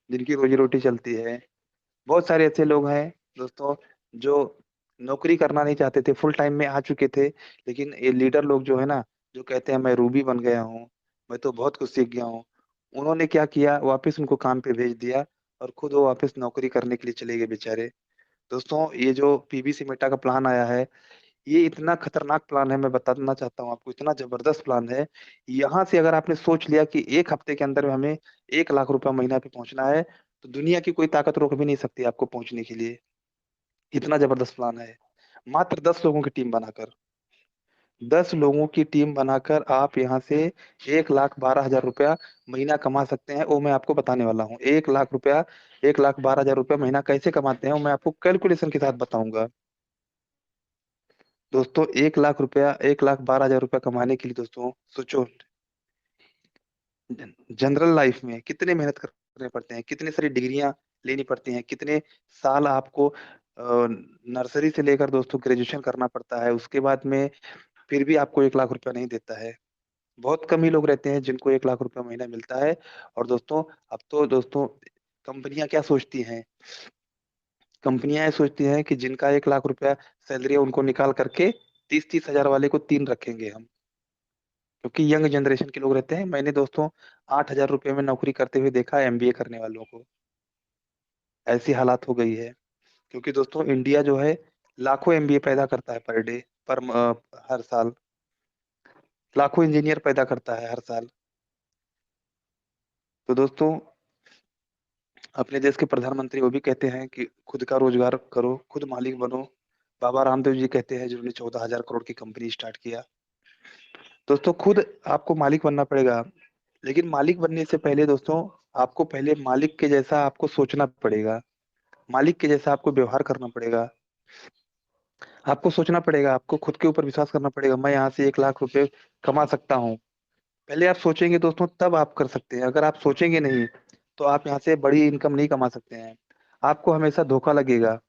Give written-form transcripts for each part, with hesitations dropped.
जिनकी रोजी-रोटी चलती है। बहुत सारे ऐसे लोग हैं दोस्तों जो नौकरी करना नहीं चाहते थे, फुल टाइम में आ चुके थे, लेकिन ये लीडर लोग जो है ना, जो कहते हैं मैं रूबी बन गया हूँ, मैं तो बहुत कुछ सीख गया हूँ। उन्होंने क्या किया वापस उनको काम पे भेज दिया और खुद वो वापस नौकरी करने के लिए चले गए बेचारे। दोस्तों ये जो पीवीसी मेटा का प्लान आया है, ये इतना खतरनाक प्लान है मैं बताना चाहता हूँ आपको, इतना ज़बरदस्त प्लान है। यहाँ से अगर आपने सोच लिया कि 1 हफ्ते के अंदर में हमें 1 लाख रुपया महीना पे पहुँचना है, तो दुनिया की कोई ताकत रोक भी नहीं सकती आपको पहुँचने के लिए। इतना ज़बरदस्त प्लान है। मात्र 10 लोगों की टीम बनाकर, 10 लोगों की टीम बनाकर आप यहाँ से 1,12,000 रुपया महीना कमा सकते हैं, वो मैं आपको बताने वाला हूँ। 1 लाख रुपया 1,12,000 रुपया महीना कैसे कमाते हैं, वो मैं आपको कैलकुलेशन के साथ बताऊँगा। दोस्तों 1 लाख रुपया 1,12,000 रुपया कमाने के लिए दोस्तों सोचो जनरल लाइफ में कितने मेहनत करने पड़ते हैं, कितनी सारी डिग्रियाँ लेनी पड़ती हैं, कितने साल आपको नर्सरी से लेकर दोस्तों ग्रेजुएशन करना पड़ता है, उसके बाद में फिर भी आपको 1 लाख रुपया नहीं देता है। बहुत कम ही लोग रहते हैं जिनको 1 लाख रुपया महीना मिलता है और दोस्तों अब तो दोस्तों कंपनियाँ क्या सोचती हैं, कंपनियाँ ये सोचती हैं कि जिनका 1 लाख रुपया सैलरी है उनको निकाल करके 30-30 हज़ार वाले को 3 रखेंगे हम। क्योंकि यंग जनरेशन के लोग रहते हैं। मैंने दोस्तों 8,000 रुपए में नौकरी करते हुए देखा है एमबीए करने वालों को। ऐसी हालात हो गई है। क्योंकि दोस्तों इंडिया जो है लाखों एमबीए पैदा करता है पर डे हर साल। लाखों इंजीनियर पैदा करता है हर साल। तो दोस्तों अपने देश के प्रधानमंत्री वो भी कहते हैं कि खुद का रोजगार करो, खुद मालिक बनो। बाबा रामदेव जी कहते हैं जिन्होंने 14,000 करोड़ की कंपनी स्टार्ट किया। दोस्तों खुद आपको मालिक बनना पड़ेगा। लेकिन मालिक बनने से पहले दोस्तों आपको पहले मालिक के जैसा आपको सोचना पड़ेगा। मालिक के जैसा आपको व्यवहार करना पड़ेगा। आपको सोचना पड़ेगा, आपको खुद के ऊपर विश्वास करना पड़ेगा, मैं यहाँ से 1 लाख रुपए कमा सकता हूँ। पहले आप सोचेंगे दोस्तों तब आप कर सकते हैं। अगर आप सोचेंगे नहीं, तो आप यहाँ से बड़ी इनकम नहीं कमा सकते हैं। आपको हमेशा धोखा लगेगा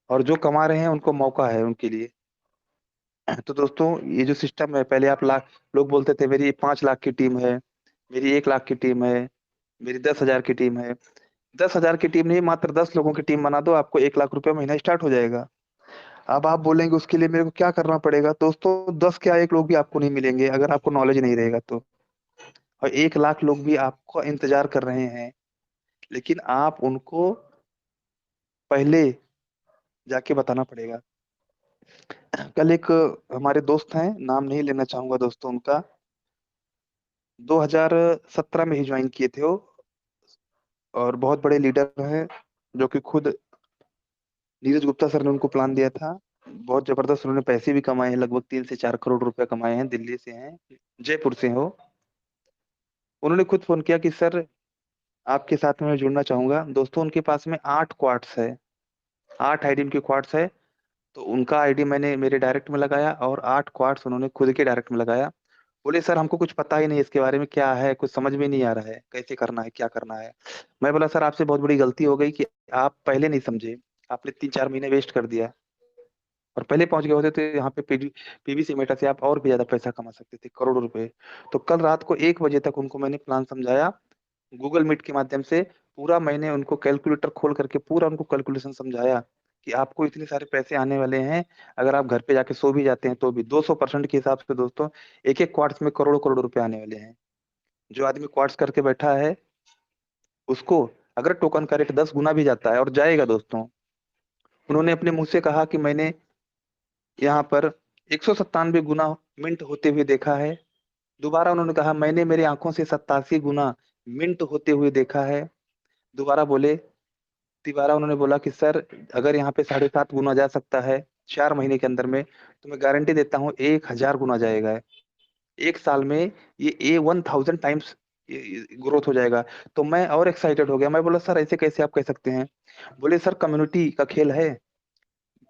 और जो कमा रहे हैं उनको मौका है उनके लिए। तो दोस्तों ये जो सिस्टम है पहले आप लाख लोग बोलते थे मेरी 5 लाख की टीम है, मेरी 1 लाख की टीम है, मेरी 10,000 की टीम है। 10,000 की टीम नहीं मात्र 10 लोगों की टीम बना दो आपको 1 लाख रुपया महीना स्टार्ट हो जाएगा। अब आप बोलेंगे उसके लिए मेरे को क्या करना पड़ेगा? दोस्तों 10 क्या 1 लोग भी आपको नहीं मिलेंगे अगर आपको नॉलेज नहीं रहेगा तो। और 1 लाख लोग भी आपको इंतजार कर रहे हैं, लेकिन आप उनको पहले जाके बताना पड़ेगा। कल एक हमारे दोस्त हैं, नाम नहीं लेना चाहूंगा दोस्तों उनका, 2017 में ही ज्वाइन किए थे वो और बहुत बड़े लीडर हैं, जो कि खुद नीरज गुप्ता सर ने उनको प्लान दिया था। बहुत जबरदस्त उन्होंने पैसे भी कमाए हैं, लगभग 3 से 4 करोड़ रुपए कमाए हैं, दिल्ली से हैं, जयपुर से हैं वो। उन्होंने खुद फोन किया कि सर आपके साथ में मैं जुड़ना चाहूंगा। दोस्तों उनके पास में 8 क्वार्ट्स है, 8 आईडी उनके क्वार्ट्स है। तो उनका आईडी मैंने मेरे डायरेक्ट में लगाया और 8 क्वार्ट्स उन्होंने खुद के डायरेक्ट में लगाया। बोले सर हमको कुछ पता ही नहीं इसके बारे में, क्या है कुछ समझ में नहीं आ रहा है, कैसे करना है क्या करना है। मैं बोला सर आपसे बहुत बड़ी गलती हो गई कि आप पहले नहीं समझे, आपने 3-4 महीने वेस्ट कर दिया और पहले पहुंच गए होते तो यहाँ पे पीवीसी मेटा से आप और भी ज्यादा पैसा कमा सकते थे, करोड़ों रुपए। तो कल रात को 1 बजे तक उनको मैंने प्लान समझाया, गूगल मीट के माध्यम से। पूरा मैंने उनको कैलकुलेटर खोल करके पूरा उनको कैलकुलेशन समझाया कि आपको इतने सारे पैसे आने वाले हैं। अगर आप घर पे जाके सो भी जाते हैं तो भी 200% के हिसाब से दोस्तों एक एक क्वार्ट्स में करोड़ों करोड़ रुपए आने वाले हैं। जो आदमी क्वार्ट्स करके बैठा है उसको अगर टोकन का रेट 10 गुना भी जाता है और जाएगा दोस्तों, उन्होंने अपने मुंह से कहा कि मैंने यहाँ पर 197 गुना मिंट होते हुए देखा है। दोबारा उन्होंने कहा मैंने मेरी आंखों से 87 गुना मिंट होते हुए देखा है। दोबारा बोले, तिबारा उन्होंने बोला कि सर अगर यहाँ पे 7.5 गुना जा सकता है 4 महीने के अंदर में, तो मैं गारंटी देता हूँ 1,000 गुना जाएगा। एक साल में ये 1,000 टाइम्स ग्रोथ हो जाएगा। तो मैं और एक्साइटेड हो गया, मैं बोला सर ऐसे कैसे आप कह सकते हैं? बोले सर कम्युनिटी का खेल है,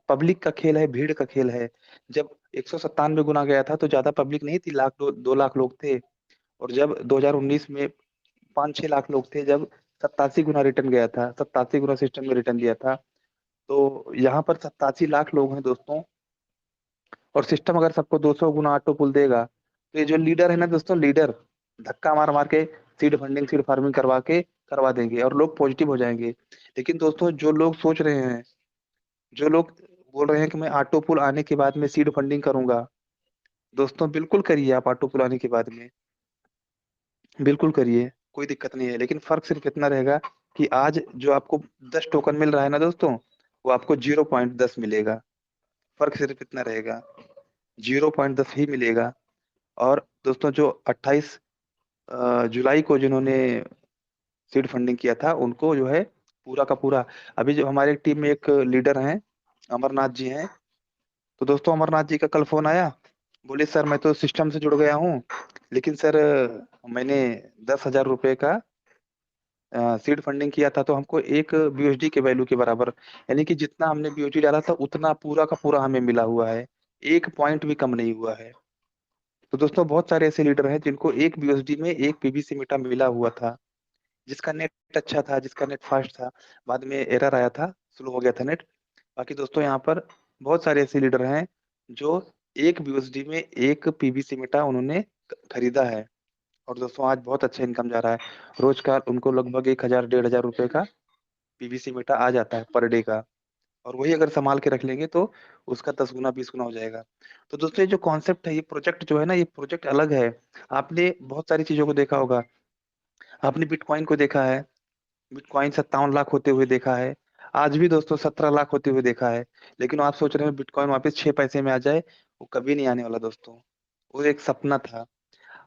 पब्लिक का खेल है, भीड़ का खेल है। जब 197 गुना गया था तो ज्यादा पब्लिक नहीं थी, लाख 2 लाख लोग थे। और जब 2019 में 5-6 लाख लोग थे, जब 87 गुना रिटर्न गया था, 87 गुना सिस्टम में रिटर्न दिया था। तो यहाँ पर 87 लाख लोग हैं दोस्तों, और सिस्टम अगर सबको 200 गुना ऑटो पुल देगा तो ये जो लीडर है ना दोस्तों, लीडर धक्का मार मार के सीड फंडिंग सीड फार्मिंग करवा के करवा देंगे और लोग पॉजिटिव हो जाएंगे। लेकिन दोस्तों जो लोग सोच रहे हैं, जो लोग बोल रहे हैं कि मैं ऑटो पुल आने के बाद में सीड फंडिंग करूंगा, दोस्तों बिल्कुल करिए, आप ऑटो पुल आने के बाद में बिल्कुल करिए, कोई दिक्कत नहीं है। लेकिन फर्क सिर्फ इतना रहेगा कि आज जो आपको 10 टोकन मिल रहा है ना दोस्तों, वो आपको 0.10 मिलेगा। फर्क सिर्फ इतना रहेगा, 0.10 ही मिलेगा। और दोस्तों जो 28 जुलाई को जिन्होंने सीड फंडिंग किया था, उनको जो है पूरा का पूरा, अभी जो हमारे टीम में एक लीडर हैं, अमरनाथ जी हैं। तो दोस्तों अमरनाथ जी का कल फोन आया, बोले सर मैं तो सिस्टम से जुड़ गया हूँ, लेकिन सर मैंने 10,000 रुपए का सीड फंडिंग किया था, तो हमको एक बीयूएसडी के वैल्यू के बराबर, यानी कि जितना हमने बीयूएसडी डाला था उतना पूरा का पूरा हमें मिला हुआ है, एक पॉइंट भी कम नहीं हुआ है। तो दोस्तों बहुत सारे ऐसे लीडर हैं जिनको एक बीयूएसडी में एक पीबीसी मीटा मिला हुआ था, जिसका नेट अच्छा था, जिसका नेट फास्ट था। बाद में एरर आया था, स्लो हो गया था नेट। बाकी दोस्तों यहाँ पर बहुत सारे ऐसे लीडर हैं जो एक बीयूएसडी में एक पीबीसी मीटा उन्होंने खरीदा है। और दोस्तों आज बहुत अच्छा इनकम जा रहा है, रोज का उनको लगभग 1,000 1,500 रुपए का पीवीसी मीटा आ जाता है पर डे का। और वही अगर संभाल के रख लेंगे तो उसका 10 गुना 20 गुना हो जाएगा। तो दोस्तों ये जो कॉन्सेप्ट है, ये प्रोजेक्ट जो है ना, ये प्रोजेक्ट अलग है। आपने बहुत सारी चीजों को देखा होगा, आपने बिटकॉइन को देखा है, बिटकॉइन 57 लाख होते हुए देखा है, आज भी दोस्तों 17 लाख होते हुए देखा है। लेकिन आप सोच रहे हैं बिटकॉइन वापस 6 पैसे में आ जाए, वो कभी नहीं आने वाला दोस्तों, वो एक सपना था।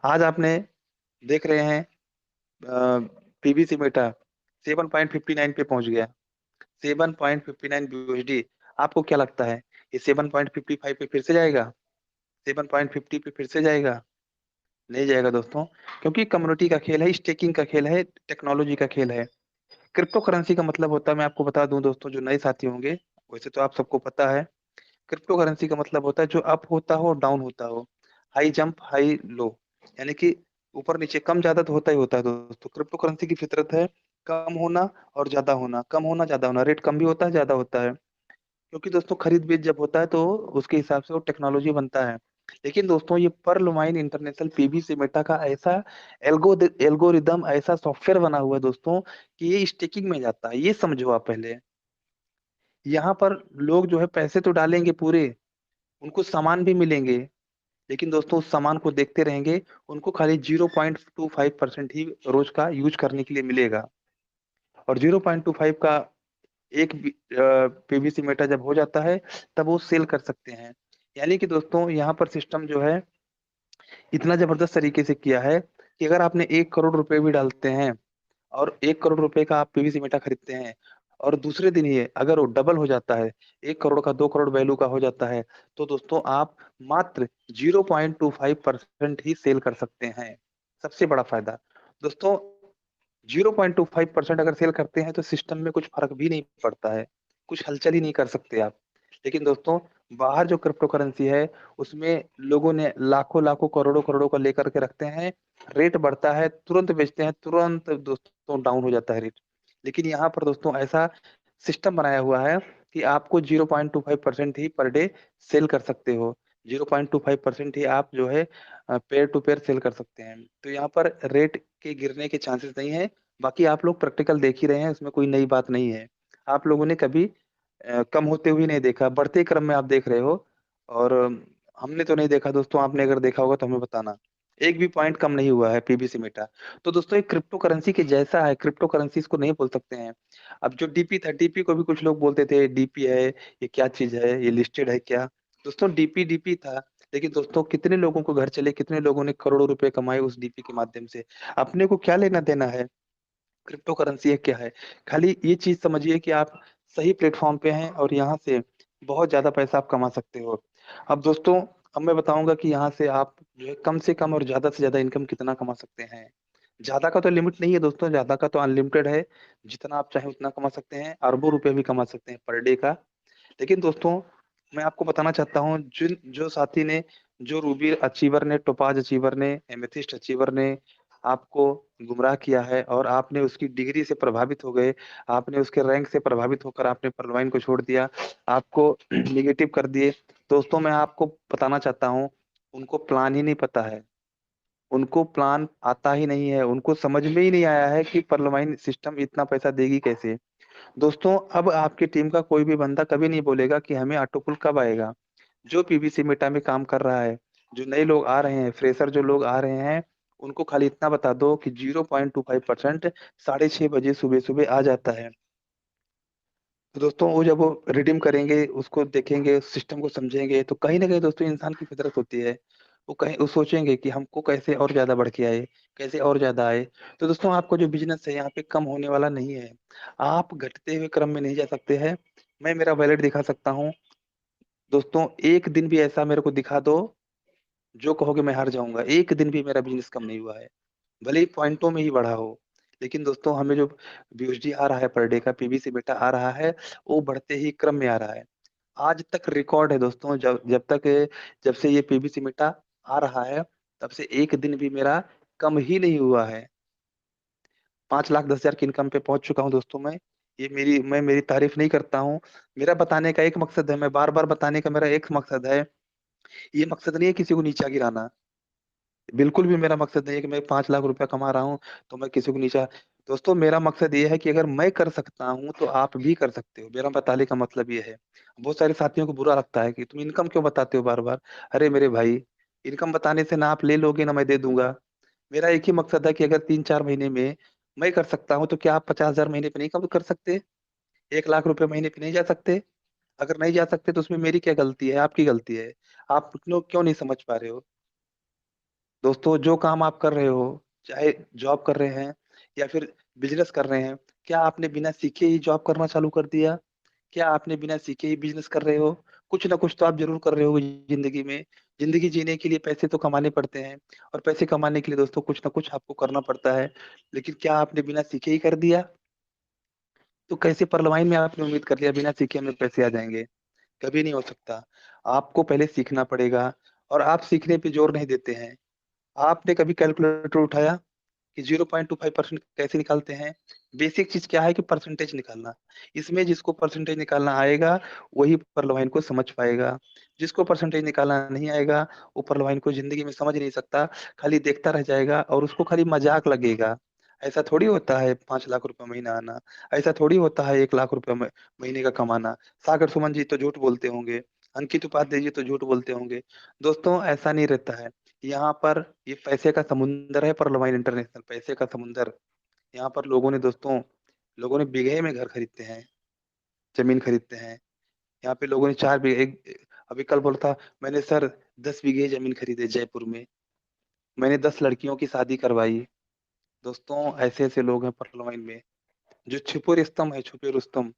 आज आपने देख रहे हैं पीवीसी मेटा 7.59 पे पहुंच गया, 7.59 बीयूएसडी। आपको क्या लगता है ये 7.55 पे फिर से जाएगा, 7.50 पे फिर से जाएगा? नहीं जाएगा दोस्तों, क्योंकि कम्युनिटी का खेल है, स्टेकिंग का खेल है, टेक्नोलॉजी का खेल है। क्रिप्टो करेंसी का मतलब होता है, मैं आपको बता दूं दोस्तों, जो नए साथी होंगे, वैसे तो आप सबको पता है, क्रिप्टो करेंसी का मतलब होता है जो अप होता हो डाउन होता हो, हाई जंप हाई लो, यानी कि ऊपर नीचे कम ज्यादा तो होता ही होता है दोस्तों। क्रिप्टो करेंसी की फितरत है कम होना और ज्यादा होना, कम होना ज्यादा होना, रेट कम भी होता है ज्यादा होता है, क्योंकि दोस्तों खरीद बेच जब होता है तो उसके हिसाब से वो टेक्नोलॉजी बनता है। लेकिन दोस्तों ये pearl mine international PBC Meta का ऐसा एल्गोरिदम, ऐसा सॉफ्टवेयर बना हुआ है दोस्तों, कि ये स्टेकिंग में जाता है, ये समझो आप पहले। यहाँ पर लोग जो है पैसे तो डालेंगे पूरे, उनको सामान भी मिलेंगे, लेकिन दोस्तों उस सामान को देखते रहेंगे, उनको खाली 0.25% ही रोज का यूज करने के लिए मिलेगा। और 0.25 का एक पीवीसी मेटा जब हो जाता है, तब वो सेल कर सकते हैं। यानी कि दोस्तों यहाँ पर सिस्टम जो है इतना जबरदस्त तरीके से किया है कि अगर आपने 1 करोड़ रुपए भी डालते हैं, और 1 करोड़ रुपए का आप पीवीसी मेटा खरीदते हैं, और दूसरे दिन ही अगर वो डबल हो जाता है, 1 करोड़ का 2 करोड़ वैल्यू का हो जाता है, तो दोस्तों आप मात्र 0.25% ही सेल कर सकते हैं। सबसे बड़ा फायदा दोस्तों, 0.25% अगर सेल करते हैं तो सिस्टम में कुछ फर्क भी नहीं पड़ता है, कुछ हलचल ही नहीं कर सकते आप। लेकिन दोस्तों बाहर जो क्रिप्टो करेंसी है, उसमें लोगों ने लाखों लाखों करोड़ों करोड़ों का लेकर के रखते हैं, रेट बढ़ता है तुरंत बेचते हैं, तुरंत दोस्तों डाउन हो जाता है रेट। लेकिन यहाँ पर दोस्तों ऐसा सिस्टम बनाया हुआ है कि आपको 0.25% ही पर डे सेल कर सकते हो, 0.25% ही आप जो है पेयर टू पेयर सेल कर सकते हैं। तो यहाँ पर रेट के गिरने के चांसेस नहीं है। बाकी आप लोग प्रैक्टिकल देख ही रहे हैं, उसमें कोई नई बात नहीं है। आप लोगों ने कभी कम होते हुए नहीं देखा, बढ़ते क्रम में आप देख रहे हो। और हमने तो नहीं देखा दोस्तों, आपने अगर देखा होगा तो हमें बताना, एक भी पॉइंट कम नहीं हुआ है पीबीसी मेटा। तो दोस्तों ये क्रिप्टो करेंसी के जैसा है, क्रिप्टो करेंसी इसको नहीं बोल सकते हैं। अब जो डीपी था, डीपी को भी कुछ लोग बोलते थे डीपी है, ये क्या चीज है, ये लिस्टेड है क्या? दोस्तों डीपी डीपी था, लेकिन दोस्तों कितने लोगों को घर चले, कितने लोगों ने करोड़ों रुपए कमाए उस डीपी के माध्यम से। अपने को क्या लेना देना है, क्रिप्टो करेंसी है क्या है? खाली ये चीज समझिए कि आप सही प्लेटफॉर्म पे हैं और यहाँ से बहुत ज्यादा पैसा आप कमा सकते हो। अब दोस्तों, अब मैं बताऊंगा कि यहाँ से आप जो है कम से कम और ज्यादा से ज्यादा इनकम कितना कमा सकते हैं। ज्यादा का तो लिमिट नहीं है दोस्तों, ज्यादा का तो अनलिमिटेड है, जितना आप चाहें उतना कमा सकते हैं, अरबों रुपए भी कमा सकते हैं पर डे का। लेकिन दोस्तों मैं आपको बताना चाहता हूँ, जिन जो साथी ने, जो रूबी अचीवर ने, टोपाज अचीवर ने, एमेथिस्ट अचीवर ने आपको गुमराह किया है और आपने उसकी डिग्री से प्रभावित हो गए, आपने उसके रैंक से प्रभावित होकर आपने परलवाइन को छोड़ दिया, आपको निगेटिव कर दिए, दोस्तों मैं आपको बताना चाहता हूँ, उनको प्लान ही नहीं पता है। उनको प्लान आता ही नहीं है, उनको समझ में ही नहीं आया है कि परलवाइन सिस्टम इतना पैसा देगी कैसे। दोस्तों अब आपकी टीम का कोई भी बंदा कभी नहीं बोलेगा कि हमें ऑटो पुल कब आएगा। जो पीवीसी मेटा में काम कर रहा है, जो नए लोग आ रहे हैं, फ्रेशर जो लोग आ रहे हैं, उनको खाली इतना बता दो कि 0.25% 6:30 बजे सुबह सुबह आ जाता है। तो दोस्तों वो जब वो रिडीम करेंगे, उसको देखेंगे, सिस्टम को समझेंगे, तो कहीं ना कहीं दोस्तों इंसान की फितरत होती है, वो कहीं वो सोचेंगे कि हमको कैसे और ज्यादा बढ़ के आए, कैसे और ज्यादा आए। तो दोस्तों आपको जो बिजनेस है यहाँ पे कम होने वाला नहीं है। आप घटते हुए क्रम में नहीं जा सकते हैं। मैं मेरा वैलेट दिखा सकता हूँ। दोस्तों एक दिन भी ऐसा मेरे को दिखा दो जो कहोगे मैं हार जाऊंगा, एक दिन भी मेरा बिजनेस कम नहीं हुआ है, भले ही पॉइंटों में ही बढ़ा हो। लेकिन दोस्तों हमें जो बीयूएसडी आ रहा है पर डे का, पीवीसी बेटा आ रहा है, वो बढ़ते ही क्रम में आ रहा है। आज तक रिकॉर्ड है दोस्तों, जब जब तक जब से ये पीवीसी बेटा आ रहा है, तब से एक दिन भी मेरा कम ही नहीं हुआ है। 5,10,000 की इनकम पे पहुंच चुका हूं दोस्तों मैं। मैं मेरी तारीफ नहीं करता हूँ। मेरा बताने का एक मकसद है, मैं बार बार बताने का मेरा एक मकसद है। ये मकसद नहीं है किसी को नीचा गिराना, बिल्कुल भी मेरा मकसद नहीं है कि मैं 5 लाख रुपया कमा रहा हूँ तो मैं किसी को नीचा। दोस्तों मेरा मकसद ये है कि अगर मैं कर सकता हूँ तो आप भी कर सकते हो, मेरा बताने का मतलब ये है। बहुत सारे साथियों को बुरा लगता है कि तुम इनकम क्यों बताते हो बार बार। अरे मेरे भाई, इनकम बताने से ना आप ले लोगे ना मैं दे दूंगा। मेरा एक ही मकसद है कि अगर 3-4 महीने में मैं कर सकता हूँ तो क्या आप 50,000 महीने पे नहीं कम कर सकते? 1 लाख रुपए महीने पे नहीं जा सकते? अगर नहीं जा सकते तो उसमें मेरी क्या गलती है, आपकी गलती है। आप लोग क्यों नहीं समझ पा रहे हो? दोस्तों जो काम आप कर रहे हो, चाहे जॉब कर रहे हैं या फिर बिजनेस कर रहे हैं, क्या आपने बिना सीखे ही जॉब करना चालू कर दिया? क्या आपने बिना सीखे ही बिजनेस कर रहे हो? कुछ ना कुछ तो आप जरूर कर रहे हो जिंदगी में। जिंदगी जीने के लिए पैसे तो कमाने पड़ते हैं, और पैसे कमाने के लिए दोस्तों कुछ ना कुछ आपको करना पड़ता है। लेकिन क्या आपने बिना सीखे ही कर दिया? तो कैसे परलवाइन में आपने उम्मीद कर लिया बिना सीखे हमें पैसे आ जाएंगे? कभी नहीं हो सकता। आपको पहले सीखना पड़ेगा, और आप सीखने पे जोर नहीं देते हैं। आपने कभी कैलकुलेटर उठाया कि 0.25% कैसे निकालते हैं? बेसिक चीज क्या है कि परसेंटेज निकालना। इसमें जिसको परसेंटेज निकालना आएगा वही परलवाइन को समझ पाएगा। जिसको परसेंटेज निकालना नहीं आएगा वो परलवाइन को जिंदगी में समझ नहीं सकता, खाली देखता रह जाएगा और उसको खाली मजाक लगेगा। ऐसा थोड़ी होता है 5 लाख रुपए महीना आना। ऐसा थोड़ी होता है 1 लाख रुपए महीने का कमाना। सागर सुमन जी तो झूठ बोलते होंगे, अंकित उपाध्याय जी तो झूठ बोलते होंगे। दोस्तों ऐसा नहीं रहता है। यहाँ पर ये पैसे का समुंदर है, पर लवाइन इंटरनेशनल पैसे का समुंदर। यहाँ पर लोगों ने बीघे में घर खरीदते हैं, जमीन खरीदते हैं। यहाँ पे लोगों ने 4 बीघे अभी कल बोला था मैंने सर, 10 बीघे जमीन खरीदे जयपुर में, मैंने 10 लड़कियों की शादी करवाई। दोस्तों ऐसे ऐसे लोग हैं परलवाइन में, जो छुपे रुस्तम है, छुपे रुस्तम,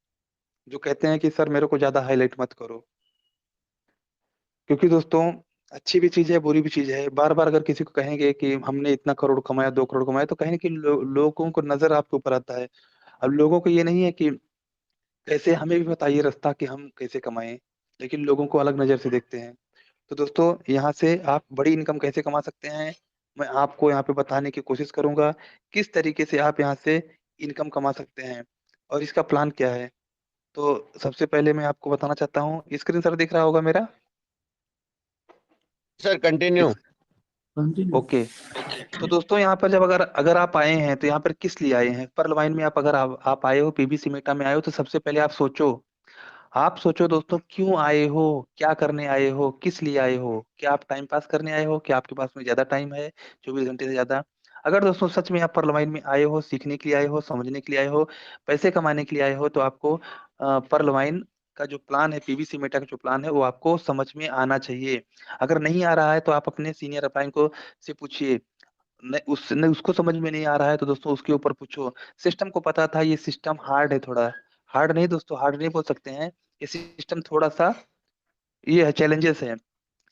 जो कहते हैं कि सर मेरे को ज्यादा हाईलाइट मत करो। क्योंकि दोस्तों अच्छी भी चीज है, बुरी भी चीज है। बार बार अगर किसी को कहेंगे कि हमने इतना करोड़ कमाया, 2 करोड़ कमाया, तो कहीं ना कहीं लोगों को नजर आपके ऊपर आता है। अब लोगों को ये नहीं है कि कैसे, हमें भी बताइए रास्ता कि हम कैसे कमाएं, लेकिन लोगों को अलग नजर से देखते हैं। तो दोस्तों यहाँ से आप बड़ी इनकम कैसे कमा सकते हैं, मैं आपको यहाँ पे बताने की कोशिश करूंगा। किस तरीके से आप यहाँ से इनकम कमा सकते हैं और इसका प्लान क्या है। तो सबसे पहले मैं आपको बताना चाहता हूँ, स्क्रीन सर दिख रहा होगा मेरा? Sir continue. इस ओके। तो दोस्तों यहाँ पर जब अगर अगर आप आए हैं तो यहाँ पर किस लिए आए हैं परलवाइन में? अगर आप आए हो, पीबीसी मेटा में आए हो, तो सबसे पहले आप सोचो दोस्तों, क्यों आए हो, क्या करने आए हो, किस लिए आए हो? क्या आप टाइम पास करने आए हो? क्या आपके पास में ज्यादा टाइम है, 24 घंटे से ज्यादा? अगर दोस्तों सच में आप परलवाइन में आए हो, सीखने के लिए आए हो, समझने के लिए आए हो, पैसे कमाने के लिए आए हो, तो आपको परलवाइन का जो प्लान है, पीवीसी मेटा का जो प्लान है, वो आपको समझ में आना चाहिए। अगर नहीं आ रहा है तो आप अपने सीनियर अपलाइन को से पूछिए। न उसको समझ में नहीं आ रहा है तो दोस्तों उसके ऊपर पूछो। सिस्टम को पता था ये सिस्टम हार्ड है थोड़ा। हार्ड नहीं दोस्तों, हार्ड नहीं बोल सकते हैं, ये सिस्टम थोड़ा सा ये है, चैलेंजेस है।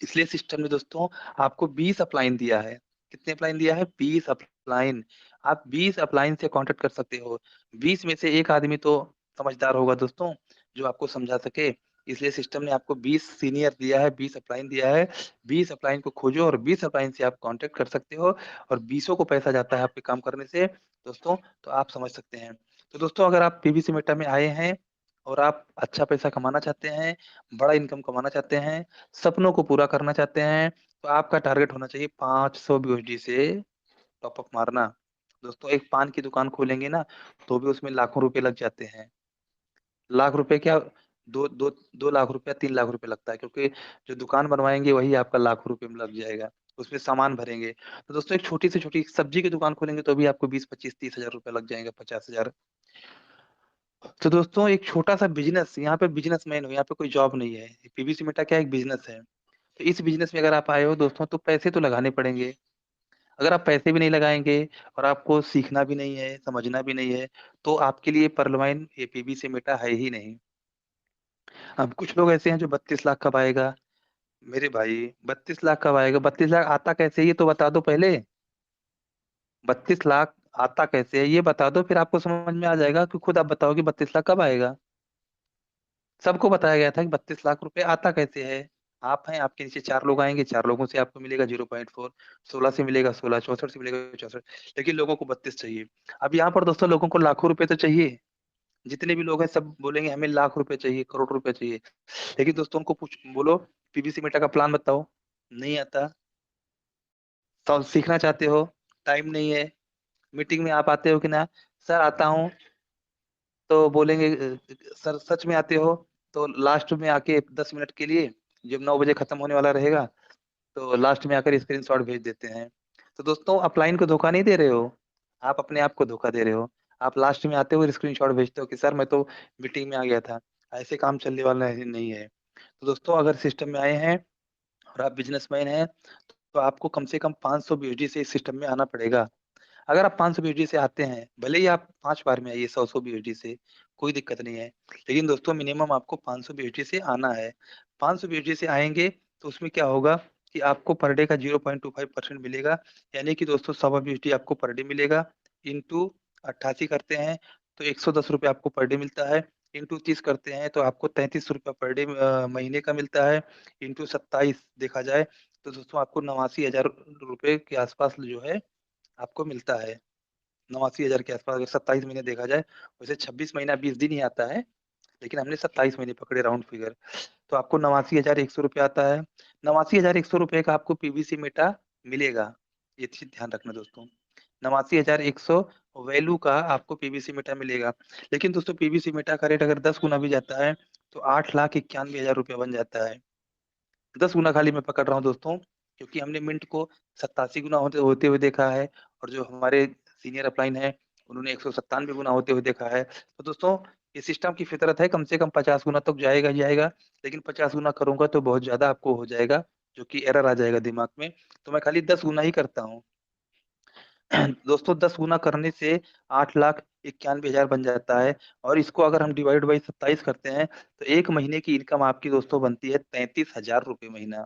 इसलिए सिस्टम ने दोस्तों आपको 20 अपलाइन दिया है। कितने अपलाइन दिया है? 20 अपलाइन। आप 20 अपलाइन से कांटेक्ट कर सकते हो। 20 में से एक आदमी तो समझदार होगा दोस्तों, जो आपको समझा सके। इसलिए सिस्टम ने आपको 20 सीनियर दिया है, 20 अपलाइन दिया है। 20 अपलाइन को खोजो और 20 अपलाइन से आप कांटेक्ट कर सकते हो, और 20 को पैसा जाता है आपके काम करने से दोस्तों। तो आप समझ सकते हैं। तो दोस्तों अगर आप पीवीसी मेटा में आए हैं और आप अच्छा पैसा कमाना चाहते हैं, बड़ा इनकम कमाना चाहते हैं, सपनों को पूरा करना चाहते हैं, तो आपका टारगेट होना चाहिए 500 BUSD से टॉपअप मारना। दोस्तों एक पान की दुकान खोलेंगे ना, तो भी उसमें लाखों रुपए लग जाते हैं। लाख रुपए क्या, दो दो 2 लाख रुपया 3 लाख रुपए लगता है, क्योंकि जो दुकान बनवाएंगे वही आपका लाखों रुपए में लग जाएगा। उसमें सामान भरेंगे, तो दोस्तों एक छोटी से छोटी सब्जी की दुकान खोलेंगे तो भी आपको 20 25 30 हजार रुपए लग जाएंगे, 50 हजार। तो दोस्तों एक छोटा सा बिजनेस, यहाँ पे बिजनेसमैन हो, यहाँ पे कोई जॉब नहीं है। पीवीसी मेटा क्या एक बिजनेस है। तो इस बिजनेस में अगर आप आए हो दोस्तों, तो पैसे तो लगाने पड़ेंगे। अगर आप पैसे भी नहीं लगाएंगे और आपको सीखना भी नहीं है, समझना भी नहीं है, तो आपके लिए परलवाइन ये पीवीसी मेटा है ही नहीं। अब कुछ लोग ऐसे हैं जो 32 लाख कब आएगा। मेरे भाई 32 लाख कब आएगा, 32 लाख आता कैसे है ये तो बता दो पहले। 32 लाख आता कैसे है ये बता दो, फिर आपको समझ में आ जाएगा कि खुद आप बताओ कि 32 लाख कब आएगा। सबको बताया गया था कि 32 लाख रुपए आता कैसे है। आप हैं, आपके नीचे 4 लोग आएंगे, 4 लोगों से आपको मिलेगा 0.4, 16 से मिलेगा 16, 64 से मिलेगा 64, लेकिन लोगों को 32 चाहिए। अब यहाँ पर दोस्तों लोगों को लाखों रुपए तो चाहिए। जितने भी लोग हैं सब बोलेंगे हमें लाख रुपए चाहिए, करोड़ रुपए चाहिए। लेकिन दोस्तों उनको पूछ बोलो पीवीसी मेटा का प्लान बताओ, नहीं आता। तो सीखना चाहते हो, टाइम नहीं है। मीटिंग में आप आते हो कि ना, सर आता हूँ, तो बोलेंगे सर सच में आते हो?" तो लास्ट में आके 10 मिनट के लिए, जब 9 बजे खत्म होने वाला रहेगा, तो लास्ट में आकर स्क्रीनशॉट भेज देते हैं। तो दोस्तों अपलाइन को धोखा नहीं दे रहे हो, आप अपने आप को धोखा दे रहे हो। आप लास्ट में आते हो स्क्रीनशॉट भेजते हो कि सर मैं तो मीटिंग में आ गया था। ऐसे काम चलने वाला नहीं है। तो दोस्तों अगर सिस्टम में आए हैं और आप बिजनेसमैन हैं, तो आपको कम से कम 500 BUSD से इस सिस्टम में आना पड़ेगा। अगर आप 500 BUSD से आते हैं, भले ही आप 5 बार में आइए 100 100 BUSD से, कोई दिक्कत नहीं है। लेकिन दोस्तों मिनिमम आपको 500 BUSD से आना है। 500 BUSD से आएंगे तो उसमें क्या होगा कि आपको पर डे का 0.25% मिलेगा। यानी कि दोस्तों 100 BUSD आपको पर डे मिलेगा। इंटू 88 करते हैं तो 110 रुपये आपको पर डे मिलता है। इंटू 30 करते हैं तो आपको 33 रुपया पर डे महीने का मिलता है। इंटू 27 देखा जाए तो दोस्तों आपको 89 हजार रुपये के आसपास जो है आपको मिलता है। 89 हजार के आसपास, अगर 27 महीने देखा जाए। वैसे 26 महीना 20 दिन ही आता है, लेकिन हमने 27 महीने पकड़े राउंड फिगर। तो आपको 89 हजार 100 रुपये आता है। 89 हजार 100 रुपये का आपको पीवीसी मेटा मिलेगा। ये चीज ध्यान रखना दोस्तों। 89 हजार 100 वैल्यू का आपको पीवीसी मेटा मिलेगा। लेकिन दोस्तों पीवीसी मेटा का रेट अगर 10 गुना भी जाता है, तो 8,91,000 रुपया बन जाता है। 10 गुना खाली मैं पकड़ रहा हूँ दोस्तों, क्योंकि हमने मिंट को 87 गुना होते होते हुए देखा है। और जो हमारे सीनियर अपलाइन है, उन्होंने 197 गुना होते हुए देखा है। तो दोस्तों ये सिस्टम की फितरत है, कम से कम 50 गुना तक जाएगा ही जाएगा। लेकिन 50 गुना करूंगा तो बहुत ज्यादा आपको हो जाएगा, जो कि एरर आ जाएगा दिमाग में। तो मैं खाली 10 गुना ही करता हूँ। दोस्तों 10 गुना करने से 8,91,000 बन जाता है। और इसको अगर हम डिवाइड बाई 27 करते हैं, तो एक महीने की इनकम आपकी दोस्तों बनती है 33 हजार रुपये महीना।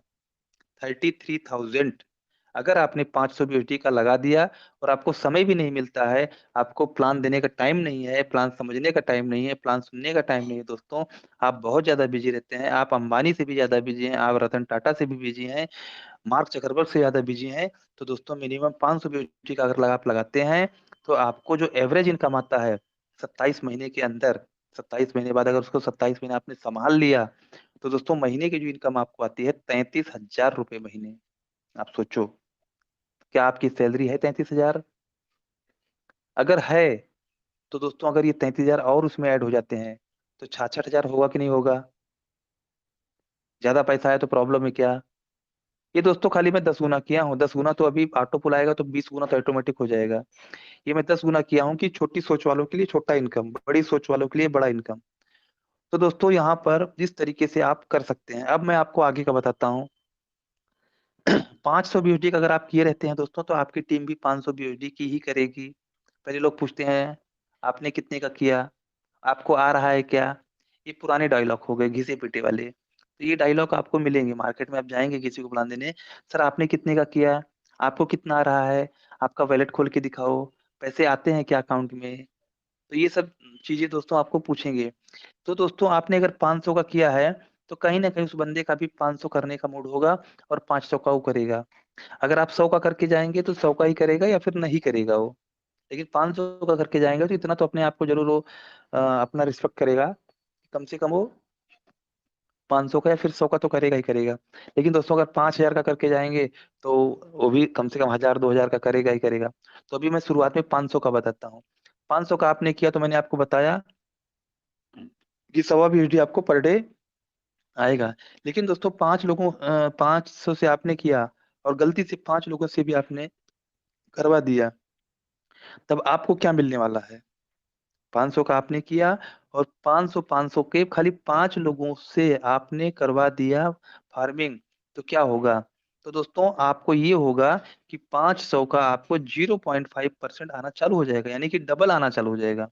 33,000। अगर आपने 500 BUSD का लगा दिया और आपको समय भी नहीं मिलता है, आपको प्लान देने का टाइम नहीं है, प्लान समझने का टाइम नहीं है, प्लान सुनने का टाइम नहीं है दोस्तों, आप बहुत ज्यादा बिजी रहते हैं, आप अंबानी से भी ज्यादा बिजी हैं, आप रतन टाटा से भी बिजी हैं, मार्क जकरबर्ग से ज्यादा बिजी हैं। तो दोस्तों मिनिमम 500 BUSD का अगर आप लगाते हैं, तो आपको जो एवरेज इनकम आता है 27 महीने के अंदर, 27 महीने बाद अगर उसको 27 महीने आपने संभाल लिया, तो दोस्तों महीने की जो इनकम आपको आती है 33 हजार रुपये महीने। आप सोचो, क्या आपकी सैलरी है 33 हजार? अगर है, तो दोस्तों अगर ये 33 हजार और उसमें ऐड हो जाते हैं, तो 66 हजार होगा कि नहीं होगा? ज्यादा पैसा है तो प्रॉब्लम है क्या? ये दोस्तों खाली मैं 10 गुना किया हूँ। 10 गुना तो अभी ऑटो पुल आएगा तो 20 गुना तो ऑटोमेटिक हो जाएगा। ये मैं 10 गुना किया हूँ कि छोटी सोच वालों के लिए छोटा इनकम, बड़ी सोच वालों के लिए बड़ा इनकम। तो दोस्तों यहाँ पर जिस तरीके से आप कर सकते हैं, अब मैं आपको आगे का बताता हूँ। 500 BUSD का अगर आप किए रहते हैं दोस्तों, तो आपकी टीम भी 500 BUSD की ही करेगी। पहले लोग पूछते हैं आपने कितने का किया, आपको आ रहा है क्या। ये पुराने डायलॉग हो गए, घिसे पीटे वाले। तो ये डायलॉग आपको मिलेंगे मार्केट में, आप जाएंगे किसी को प्लान देने, सर आपने कितने का किया, आपको कितना आ रहा है, आपका वैलेट खोल के दिखाओ, पैसे आते हैं क्या अकाउंट में। तो ये सब चीजें दोस्तों आपको पूछेंगे। तो दोस्तों आपने अगर 500 का किया है, तो कहीं ना कहीं उस बंदे का भी 500 करने का मूड होगा, और 500 का वो करेगा। अगर आप 100 का करके जाएंगे तो 100 का ही करेगा या फिर नहीं करेगा वो। लेकिन 500 का करके जाएंगे तो इतना तो अपने आप को जरूर वो अपना रिस्पेक्ट करेगा, कम से कम वो 500 का या फिर 100 का तो करेगा ही करेगा। लेकिन दोस्तों अगर 5,000 का करके जाएंगे तो वो भी कम से कम 1,000 2,000 का करेगा ही करेगा। तो अभी मैं शुरुआत में 500 का बताता हूँ। 500 का आपने किया तो मैंने आपको बताया कि 1.25 BSD आपको पर डे आएगा। लेकिन दोस्तों 500 से आपने किया और गलती से 5 लोगों से भी आपने करवा दिया, तब आपको क्या मिलने वाला है? 500 का आपने किया और 500 के खाली 5 लोगों से आपने करवा दिया फार्मिंग, तो क्या होगा? तो दोस्तों आपको ये होगा कि 500 का आपको 0.5% आना चालू हो जाएगा, यानी कि डबल आना चालू हो जाएगा।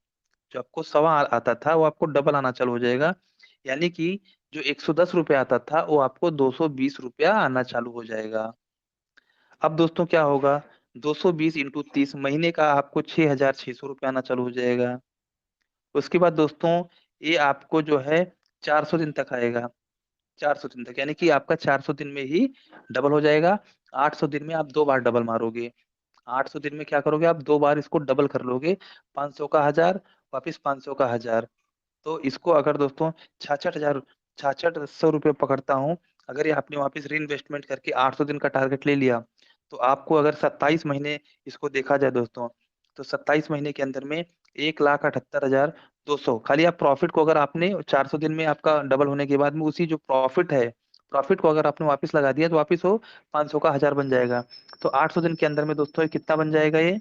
जो आपको सवा आता था वो आपको डबल आना चालू हो जाएगा। यानी कि जो 110 रुपये आता था वो आपको 220 रुपया आना चालू हो जाएगा। अब दोस्तों क्या होगा? 220 × 30 महीने का आपको 6,600 रुपया आना चालू हो जाएगा। उसके बाद दोस्तों ये आपको जो है 400 दिन तक आएगा। 400 दिन तक यानी कि आपका 400 दिन में ही डबल हो जाएगा। 800 दिन में आप 2 बार डबल मारोगे। 800 दिन में क्या करोगे? आप 2 बार इसको डबल कर लोगे। 500 का 1,000, वापिस 500 का 1,000। तो इसको अगर दोस्तों 66,000 6600 रुपये पकड़ता हूँ, अगर ये आपने वापस री इन्वेस्टमेंट करके 800 दिन का टारगेट ले लिया, तो आपको अगर 27 महीने इसको देखा जाए दोस्तों, तो 27 महीने के अंदर में 1,78,200 खाली आप प्रॉफिट को, अगर आपने 400 दिन में आपका डबल होने के बाद में उसी जो प्रॉफिट है, प्रॉफिट को अगर आपने वापस लगा दिया तो वापस वो 500 का 1,000 बन जाएगा। तो 800 दिन के अंदर में दोस्तों ये कितना बन जाएगा? ये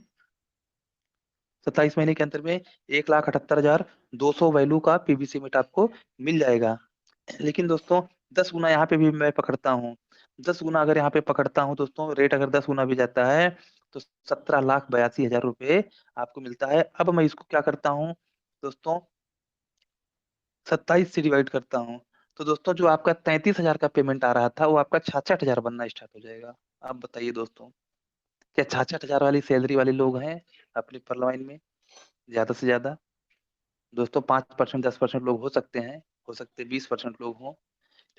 27 महीने के अंदर में 1,78,200 वैल्यू का पीवीसी मीट आपको मिल जाएगा। लेकिन दोस्तों 10 गुना यहाँ पे भी मैं पकड़ता हूँ। 10 गुना अगर यहाँ पे पकड़ता हूँ दोस्तों, रेट अगर 10 गुना भी जाता है तो 17,82,000 रुपये आपको मिलता है। अब मैं इसको क्या करता हूँ दोस्तों, 27 से डिवाइड करता हूँ। तो दोस्तों जो आपका 33,000 का पेमेंट आ रहा था वो आपका 66,000 बनना स्टार्ट हो जाएगा। आप बताइए दोस्तों, क्या 66,000 वाली सैलरी वाले लोग हैं अपने परलवाइन में? ज्यादा से ज्यादा दोस्तों 5% 10% लोग हो सकते हैं, हो सकते 20% लोग हों।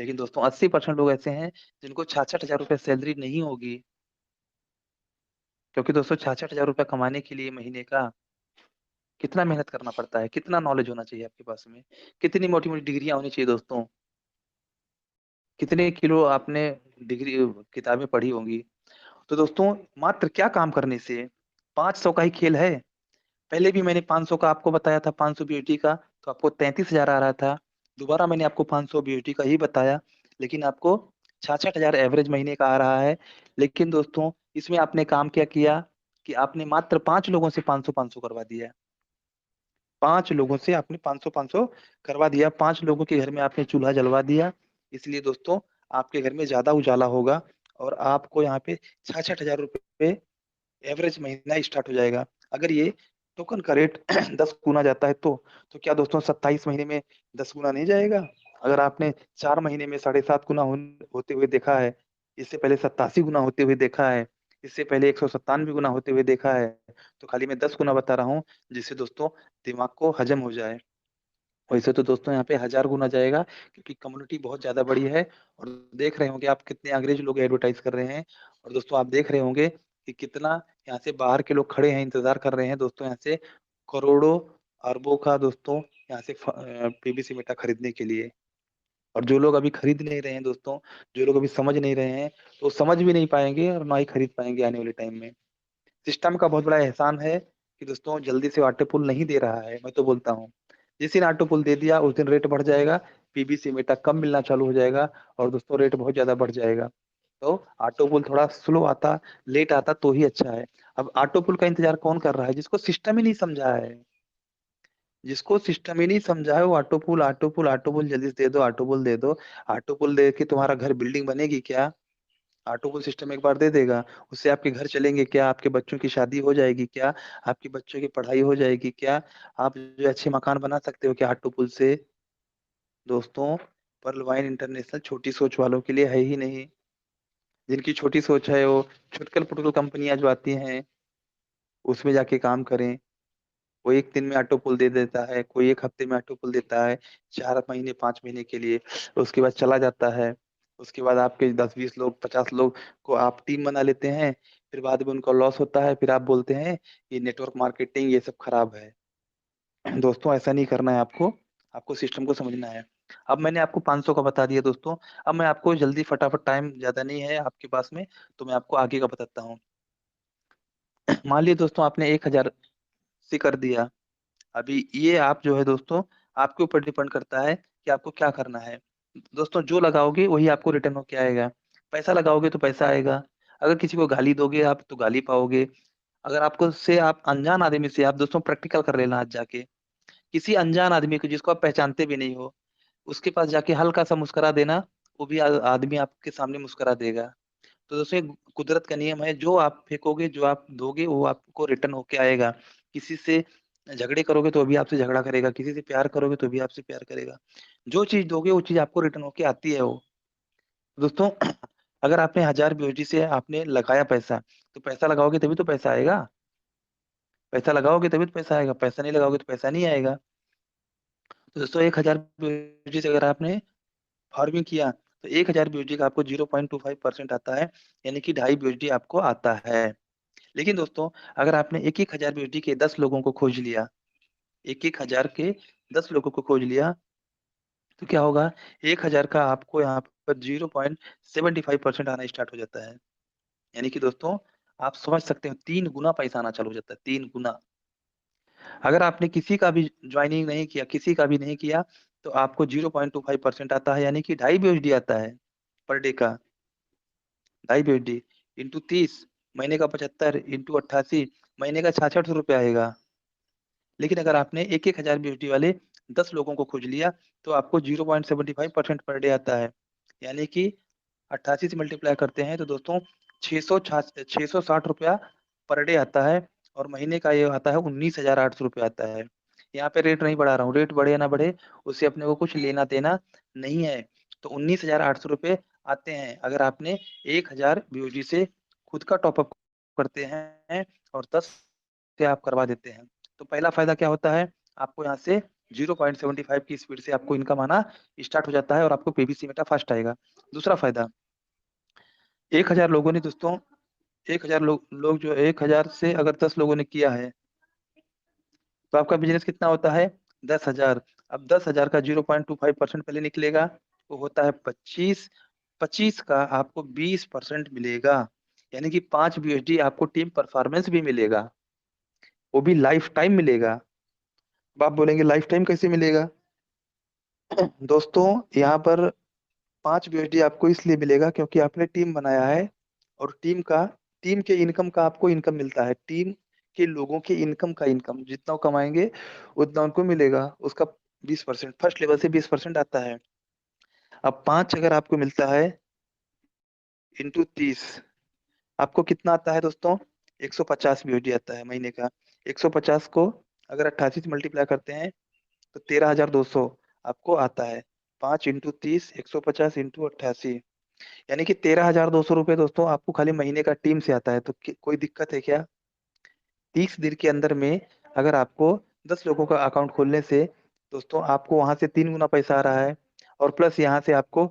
लेकिन दोस्तों 80% लोग ऐसे हैं जिनको 66,000 रुपये सैलरी नहीं होगी। क्योंकि दोस्तों 66,000 रुपये कमाने के लिए महीने का कितना मेहनत करना पड़ता है, कितना नॉलेज होना चाहिए आपके पास में, कितनी मोटी मोटी डिग्रियां होनी चाहिए दोस्तों, कितने किलो आपने डिग्री किताबें पढ़ी होंगी। तो दोस्तों मात्र क्या काम करने से 500 का ही खेल है। पहले भी मैंने 500 का आपको बताया था, 500 बीएटी का, तो आपको 33,000 आ रहा था। दोबारा मैंने आपको 500 बीएटी का ही बताया, लेकिन आपको 66,000 एवरेज महीने का आ रहा है। लेकिन दोस्तों इसमें आपने काम क्या किया कि आपने मात्र 5 लोगों से 500 500 करवा दिया। 5 लोगों से आपने 500 500 करवा दिया। 5 लोगों के घर में आपने चूल्हा जलवा दिया। इसलिए दोस्तों आपके घर में ज्यादा उजाला होगा और आपको यहाँ पे 66,000 रुपये एवरेज महीना स्टार्ट हो जाएगा। अगर ये टोकन का रेट 10 गुना जाता है तो क्या दोस्तों 27 महीने में 10 गुना नहीं जाएगा? अगर आपने 4 महीने में 7.5 गुना होते हुए देखा है, इससे पहले 87 गुना होते हुए देखा है, इससे पहले 197 गुना होते हुए देखा है, तो खाली मैं 10 गुना बता रहा हूँ जिससे दोस्तों दिमाग को हजम हो जाए। वैसे तो दोस्तों यहाँ पे 1,000 गुना जाएगा, क्योंकि कम्युनिटी बहुत ज्यादा बड़ी है। और देख रहे होंगे आप कितने अंग्रेज लोग एडवर्टाइज कर रहे हैं। और दोस्तों आप देख रहे होंगे कि कितना यहाँ से बाहर के लोग खड़े हैं, इंतजार कर रहे हैं दोस्तों, यहाँ से करोड़ों अरबों का दोस्तों यहाँ से पीवीसी मेटा खरीदने के लिए। और जो लोग अभी खरीद नहीं रहे हैं दोस्तों, जो लोग अभी समझ नहीं रहे हैं, तो वो समझ भी नहीं पाएंगे और ना ही खरीद पाएंगे आने वाले टाइम में। सिस्टम का बहुत बड़ा एहसान है कि दोस्तों जल्दी से ऑटो पुल नहीं दे रहा है। मैं तो बोलता हूँ जिस दिन ऑटो पुल दे दिया उस दिन रेट बढ़ जाएगा, पीबीसी मेटा कम मिलना चालू हो जाएगा और दोस्तों रेट बहुत ज्यादा बढ़ जाएगा। तो ऑटो पुल थोड़ा स्लो आता, लेट आता तो ही अच्छा है। अब ऑटो पुल का इंतजार कौन कर रहा है? जिसको सिस्टम ही नहीं समझा है। जिसको सिस्टम ही नहीं समझा है वो ऑटो पुल ऑटो पुल ऑटो पुल जल्दी से दे दो, ऑटो पुल दे दो। ऑटो पुल दे के तुम्हारा घर बिल्डिंग बनेगी क्या? ऑटो पुल सिस्टम एक बार दे देगा, उससे आपके घर चलेंगे क्या? आपके बच्चों की शादी हो जाएगी क्या? आपके बच्चों की पढ़ाई हो जाएगी क्या? आप जो अच्छे मकान बना सकते हो क्या ऑटो पुल से? दोस्तों पर्ल वाइन इंटरनेशनल छोटी सोच वालों के लिए है ही नहीं। जिनकी छोटी सोच है वो छुटकल पुटकल कंपनियां जो आती हैं उसमें जाके काम करें। कोई एक दिन में ऑटो पुल दे देता है, कोई एक हफ्ते में ऑटो पुल देता है, 4 महीने 5 महीने के लिए, उसके बाद चला जाता है। उसके बाद आपके 10 20 लोग 50 लोग को आप टीम बना लेते हैं, फिर बाद में उनका लॉस होता है, फिर आप बोलते हैं ये नेटवर्क मार्केटिंग ये सब खराब है। दोस्तों ऐसा नहीं करना है आपको, आपको सिस्टम को समझना है। अब मैंने आपको 500 का बता दिया दोस्तों। अब मैं आपको जल्दी फटाफट, टाइम ज्यादा नहीं है आपके पास में, तो मैं आपको आगे का बताता हूँ। मान लीजिए दोस्तों आपने 1,000 से कर दिया। अभी ये आप जो है दोस्तों, आपके ऊपर डिपेंड करता है कि आपको क्या करना है। दोस्तों जो लगाओगे वही आपको रिटर्न होके आएगा। पैसा लगाओगे तो पैसा आएगा। अगर किसी को गाली दोगे आप तो गाली पाओगे। अगर आपको से आप अनजान आदमी से, आप दोस्तों प्रैक्टिकल कर लेना आज जाके, किसी अनजान आदमी को जिसको आप पहचानते भी नहीं हो, उसके पास जाके हल्का सा मुस्कुरा देना, वो भी आदमी आपके सामने मुस्कुरा देगा। तो दोस्तों ये कुदरत का नियम है, जो आप फेंकोगे, जो आप दोगे, वो आपको रिटर्न होके आएगा। किसी से झगड़े करोगे तो भी आपसे झगड़ा करेगा, किसी से प्यार करोगे तो भी आपसे प्यार करेगा। जो चीज दोगे वो चीज आपको रिटर्न होके आती है वो। दोस्तों अगर आपने 1,000 BUSD से आपने लगाया पैसा, तो पैसा लगाओगे तभी तो पैसा आएगा। पैसा लगाओगे तभी तो पैसा आएगा, पैसा नहीं लगाओगे तो पैसा नहीं आएगा। तो दोस्तों 1,000 BUSD से अगर आपने फार्मिंग किया, तो 1,000 BUSD का आपको 0.25% आता है, यानी कि 2.5 BUSD आपको आता है। लेकिन दोस्तों अगर आपने एक एक 1,000 BUSD के 10 लोगों को खोज लिया, एक एक हजार के 10 लोगों को खोज लिया, तो क्या होगा, 1,000 का आपको यहाँ पर 0.75% आना स्टार्ट हो जाता है। यानी कि दोस्तों आप समझ सकते हो 3 गुना पैसा आना चालू हो जाता है, 3 गुना। अगर आपने किसी का भी ज्वाइनिंग नहीं किया, किसी का भी नहीं किया, तो आपको 0.25% आता है, यानी कि 2.5 BUSD आता है पर डे का। 2.5 BUSD इंटू 30, महीने का 75, इंटू 88, महीने का 66 रुपये आएगा। लेकिन अगर आपने एक एक 1,000 BUSD वाले 10 लोगों को खोज लिया, तो आपको 0.75% पर डे आता है, यानी कि 88 से मल्टीप्लाई करते हैं तो दोस्तों 660 रुपया पर डे आता है। और महीने का ये आता है 19,800 रुपया आता है। यहाँ पे रेट नहीं बढ़ा रहा हूँ, रेट बढ़े या ना बढ़े उससे अपने को कुछ लेना देना नहीं है। तो 19,800 रुपये आते हैं अगर आपने 1,000 BUSD से खुद का टॉपअप करते हैं और 10 से आप करवा देते हैं। तो पहला फायदा क्या होता है, आपको यहाँ से 0.75 की स्पीड से आपको इनकम आना स्टार्ट हो जाता है और आपको पीबीसी मेटा फास्ट आएगा। दूसरा फायदा, 1,000 लोगों ने दोस्तों, 1,000 लोग जो 1,000 से अगर 10 लोगों ने किया है, तो आपका बिजनेस कितना होता है, 10,000। अब 10,000 का 0.25% पहले निकलेगा, वो होता है 25। 25 का आपको 20% मिलेगा, यानी कि 5 BUSD आपको टीम परफॉर्मेंस भी मिलेगा, वो भी लाइफ टाइम मिलेगा। अब आप बोलेंगे लाइफ टाइम कैसे मिलेगा। दोस्तों यहाँ पर 5 BUSD आपको इसलिए मिलेगा क्योंकि आपने टीम बनाया है, और टीम के इनकम का आपको इनकम मिलता है। टीम के लोगों के इनकम का इनकम जितना वो कमाएंगे उतना उनको मिलेगा, उसका 20%, फर्स्ट लेवल से 20% आता है। अब 5 अगर आपको मिलता है इंटू 30, आपको कितना आता है दोस्तों, 150 BUSD आता है महीने का। 150 को अगर 88 से मल्टीप्लाई करते हैं तो 13,200 आपको आता है। 5 इंटू 30, 150 इंटू 88, यानी कि 13,200 रुपये दोस्तों आपको खाली महीने का टीम से आता है। तो कोई दिक्कत है क्या। 30 दिन के अंदर में अगर आपको 10 लोगों का अकाउंट खोलने से दोस्तों आपको वहां से 3 गुना पैसा आ रहा है, और प्लस यहाँ से आपको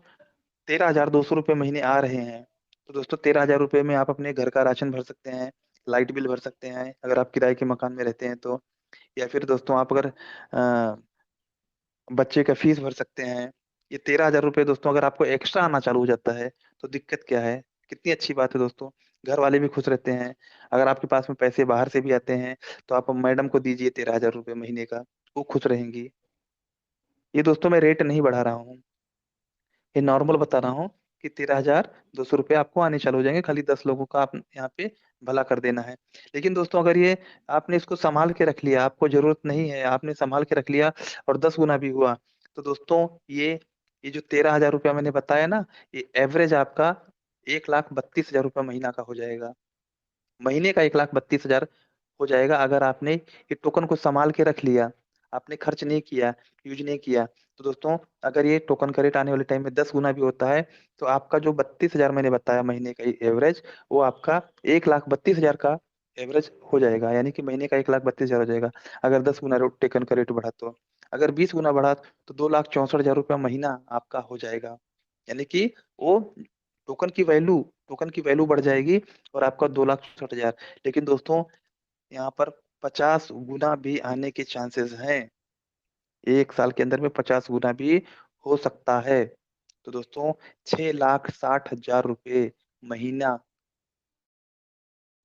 13,200 रुपये महीने आ रहे हैं। तो दोस्तों 13,000 रुपये में आप अपने घर का राशन भर सकते हैं, लाइट बिल भर सकते हैं अगर आप किराए के मकान में रहते हैं तो, या फिर दोस्तों आप अगर बच्चे का फीस भर सकते हैं। ये 13,000 रुपये दोस्तों अगर आपको एक्स्ट्रा आना चालू हो जाता है तो दिक्कत क्या है। कितनी अच्छी बात है दोस्तों, घर वाले भी खुश रहते हैं। अगर आपके पास में पैसे बाहर से भी आते हैं तो आप मैडम को दीजिए 13,000 रुपये महीने का, वो खुश रहेंगी। ये दोस्तों मैं रेट नहीं बढ़ा रहा हूँ, ये नॉर्मल बता रहा हूँ कि 13,200 रुपये आपको आने चालू हो जाएंगे, खाली 10 लोगों का आप यहाँ पे भला कर देना है। लेकिन दोस्तों अगर ये आपने इसको संभाल के रख लिया, आपको जरूरत नहीं है, आपने संभाल के रख लिया और 10 गुना भी हुआ, तो दोस्तों ये जो 13,000 रुपया मैंने बताया ना, ये एवरेज आपका 1,32,000 रुपया महीना का हो जाएगा। महीने का 1,32,000 हो जाएगा अगर आपने ये टोकन को संभाल के रख लिया, आपने खर्च नहीं किया, यूज नहीं किया। तो दोस्तों अगर ये टोकन का रेट आने वाले टाइम में 10 गुना भी होता है, तो आपका जो 32,000 मैंने बताया महीने का एवरेज, वो आपका 1,32,000 का एवरेज हो जाएगा, यानी कि महीने का 1,32,000 हो जाएगा। अगर 10 गुना टोकन का रेट बढ़ा तो, अगर 20 गुना बढ़ा तो 2,64,000 रुपया महीना आपका हो जाएगा। यानी कि वो टोकन की वैल्यू टोकन की वैल्यू बढ़ जाएगी और आपका 2,60,000। लेकिन दोस्तों यहाँ पर 50 गुना भी आने के चांसेस हैं, 1 साल के अंदर में 50 गुना भी हो सकता है। तो दोस्तों 6,60,000 रुपये महीना,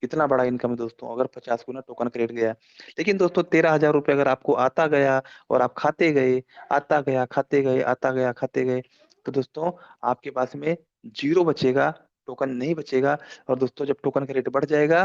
कितना बड़ा इनकम है दोस्तों, अगर 50 गुना टोकन क्रेडिट गया। लेकिन दोस्तों 13,000 रुपये अगर आपको आता गया और आप खाते गए, आता गया खाते गए, आता गया खाते गए, तो दोस्तों आपके पास में जीरो बचेगा, टोकन नहीं बचेगा। और दोस्तों जब टोकन का रेट बढ़ जाएगा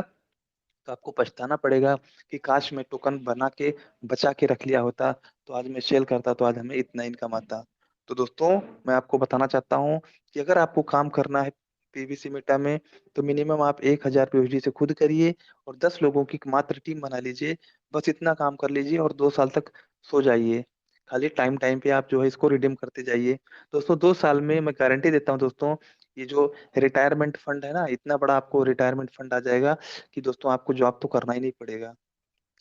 तो आपको पछताना पड़ेगा कि काश मैं टोकन बना के बचा के रख लिया होता, तो आज मैं सेल करता, तो आज हमें इतना इनकम आता। तो दोस्तों मैं आपको बताना चाहता हूँ कि अगर आपको काम करना है पीवीसी मेटा में, तो मिनिमम आप 1,000 पीवीसी से खुद करिए और 10 लोगों की मात्र टीम बना लीजिए। बस इतना काम कर लीजिए और 2 साल तक सो जाइए। खाली टाइम टाइम पे आप जो है इसको रिडीम करते जाइए। दोस्तों 2 साल में मैं गारंटी देता हूँ दोस्तों, ये जो रिटायरमेंट फंड है ना, इतना बड़ा आपको रिटायरमेंट फंड आ जाएगा कि दोस्तों आपको जॉब तो करना ही नहीं पड़ेगा।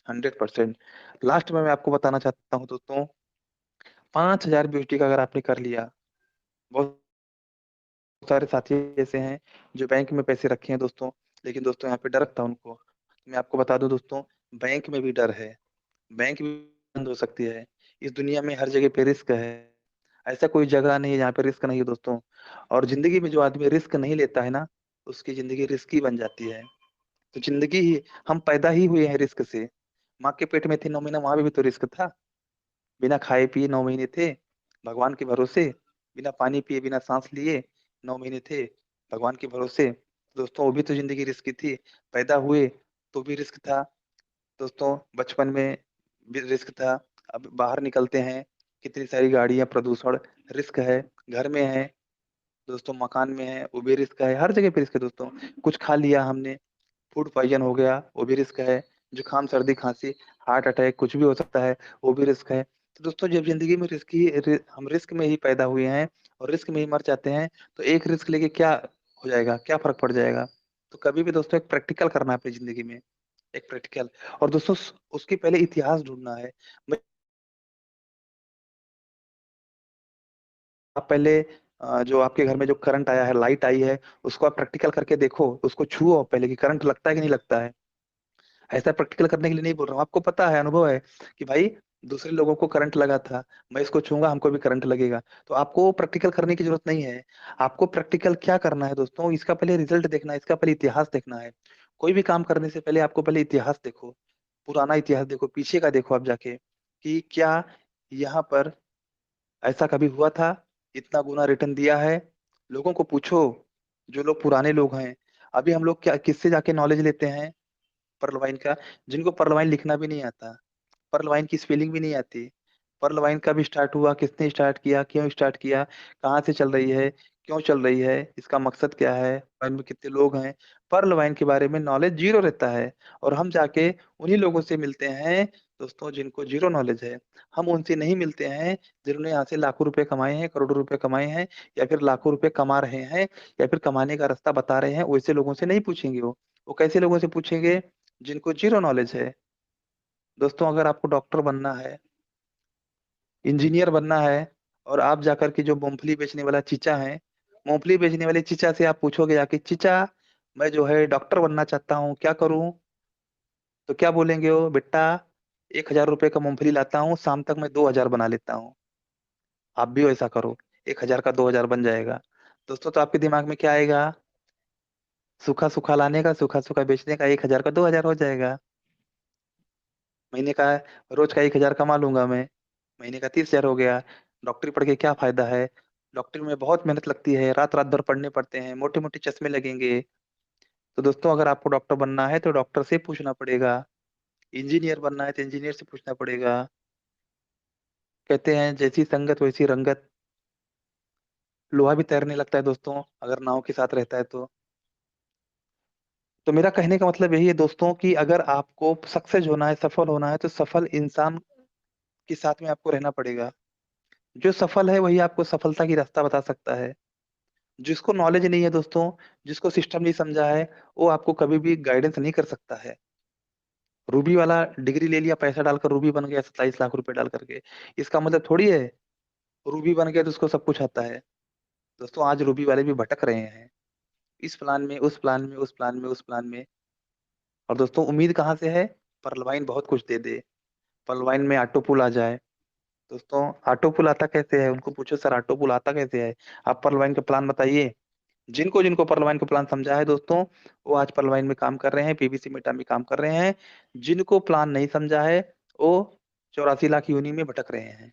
100%। लास्ट में मैं आपको बताना चाहता हूँ दोस्तों, 5,000 बीएसडी का अगर आपने कर लिया, बहुत सारे साथी ऐसे हैं जो बैंक में पैसे रखे हैं दोस्तों, लेकिन दोस्तों यहाँ पे डर लगता है उनको। मैं आपको बता दूं दोस्तों, बैंक में भी डर है, बैंक भी बंद हो सकती है। इस दुनिया में हर जगह पे रिस्क है, ऐसा कोई जगह नहीं है जहाँ पे रिस्क नहीं है दोस्तों। और जिंदगी में जो आदमी रिस्क नहीं लेता है ना, उसकी जिंदगी रिस्क ही बन जाती है। तो जिंदगी ही, हम पैदा ही हुए हैं रिस्क से। माँ के पेट में थे 9 महीना, वहां भी तो रिस्क था। बिना खाए पिए 9 महीने थे, भगवान के भरोसे। बिना पानी पिए, बिना सांस लिए 9 महीने थे, भगवान के भरोसे। दोस्तों वो भी तो जिंदगी रिस्क की थी। पैदा हुए तो भी रिस्क था दोस्तों, बचपन में भी रिस्क था। अब बाहर निकलते हैं, कितनी सारी गाड़ियां, प्रदूषण रिस्क है। घर में है दोस्तों, मकान में है, वो भी रिस्क है। हर जगह पे रिस्क है दोस्तों। कुछ खा लिया हमने, फूड पॉइजन हो गया, वो भी रिस्क है। जुकाम, सर्दी, खांसी, हार्ट अटैक, कुछ भी हो सकता है, वो भी रिस्क है। तो दोस्तों जब जिंदगी में हम रिस्क में ही पैदा हुए हैं और रिस्क में ही मर जाते हैं, तो एक रिस्क लेके क्या हो जाएगा, क्या फर्क पड़ जाएगा। तो कभी भी दोस्तों एक प्रैक्टिकल करना है अपनी जिंदगी में, एक प्रैक्टिकल। और दोस्तों उसके पहले इतिहास ढूंढना है। आप पहले जो आपके घर में जो करंट आया है, लाइट आई है, उसको आप प्रैक्टिकल करके देखो, उसको छुओ पहले कि करंट लगता है कि नहीं लगता है। ऐसा प्रैक्टिकल करने के लिए नहीं बोल रहा हूँ, आपको पता है, अनुभव है कि भाई दूसरे लोगों को करंट लगा था, मैं इसको छूंगा हमको भी करंट लगेगा। तो आपको प्रैक्टिकल करने की जरूरत नहीं है। आपको प्रैक्टिकल क्या करना है दोस्तों, इसका पहले रिजल्ट देखना है, इसका पहले इतिहास देखना है। कोई भी काम करने से पहले आपको पहले इतिहास देखो, पुराना इतिहास देखो, पीछे का देखो आप जाके कि क्या यहाँ पर ऐसा कभी हुआ था, इतना गुना रिटर्न दिया है। लोगों को पूछो, जो लोग पुराने लोग हैं। अभी हम लोग क्या किससे जाके नॉलेज लेते हैं, पर्ल वाइन का, जिनको पर्ल वाइन लिखना भी नहीं आता, पर्ल वाइन की स्पेलिंग भी नहीं आती। पर्ल वाइन कब स्टार्ट हुआ, किसने स्टार्ट किया, क्यों स्टार्ट किया, कहाँ से चल रही है, क्यों चल रही है, इसका मकसद क्या है, वाइन में कितने लोग हैं, पर्ल वाइन के बारे में नॉलेज जीरो रहता है। और हम जाके उन्हीं लोगों से मिलते हैं दोस्तों जिनको जीरो नॉलेज है। हम उनसे नहीं मिलते हैं जिन्होंने यहाँ से लाखों रुपए कमाए हैं, करोड़ों रुपए कमाए हैं, या फिर लाखों रुपए कमा रहे हैं, या फिर कमाने का रास्ता बता रहे हैं। वैसे लोगों से नहीं पूछेंगे वो कैसे लोगों से पूछेंगे, जिनको जीरो नॉलेज है। दोस्तों अगर आपको डॉक्टर बनना है, इंजीनियर बनना है, और आप जाकर के जो मूंगफली बेचने वाला चीचा है, मूंगफली बेचने वाले चीचा से आप पूछोगे जाके, चीचा मैं जो है डॉक्टर बनना चाहता हूँ, क्या करूँ। तो क्या बोलेंगे वो, बेटा 1,000 रुपए का मूंगफली लाता हूँ, शाम तक मैं 2,000 बना लेता हूँ। आप भी वैसा करो, 1,000 का 2,000 बन जाएगा। दोस्तों तो आपके दिमाग में क्या आएगा, सूखा सूखा लाने का, सूखा सूखा बेचने का, 1,000 का 2,000 हो जाएगा। महीने का, रोज का 1,000 कमा लूंगा मैं, महीने का 30,000 हो गया। डॉक्टरी पढ़ के क्या फायदा है, डॉक्टरी में बहुत मेहनत लगती है, रात रात भर पढ़ने पड़ते हैं, मोटे मोटे चश्मे लगेंगे। तो दोस्तों अगर आपको डॉक्टर बनना है तो डॉक्टर से पूछना पड़ेगा, इंजीनियर बनना है तो इंजीनियर से पूछना पड़ेगा। कहते हैं जैसी संगत वैसी रंगत, लोहा भी तैरने लगता है दोस्तों अगर नाव के साथ रहता है तो मेरा कहने का मतलब यही है दोस्तों कि अगर आपको सक्सेस होना है, सफल होना है, तो सफल इंसान के साथ में आपको रहना पड़ेगा। जो सफल है वही आपको सफलता की रास्ता बता सकता है। जिसको नॉलेज नहीं है दोस्तों, जिसको सिस्टम नहीं समझा है, वो आपको कभी भी गाइडेंस नहीं कर सकता है। रूबी वाला डिग्री ले लिया, पैसा डालकर रूबी बन गया 27 लाख रुपए डाल करके, इसका मतलब थोड़ी है रूबी बन गया तो उसको सब कुछ आता है। दोस्तों आज रूबी वाले भी भटक रहे हैं, इस प्लान में, उस प्लान में, उस प्लान में, उस प्लान में। और दोस्तों उम्मीद कहाँ से है, परलवाइन बहुत कुछ दे दे, परलवाइन में ऑटो पुल आ जाए, दोस्तों ऑटो पुल आता कैसे है, उनको पूछो सर ऑटो पुल आता कैसे है। आप पर्लवाइन का प्लान बताइए। जिनको जिनको पर्लवाइन का प्लान समझा है दोस्तों, वो आज पर्लवाइन में काम कर रहे हैं, पीवीसी मेटा में काम कर रहे हैं। जिनको प्लान नहीं समझा है, वो 84 लाख यूनि में भटक रहे हैं।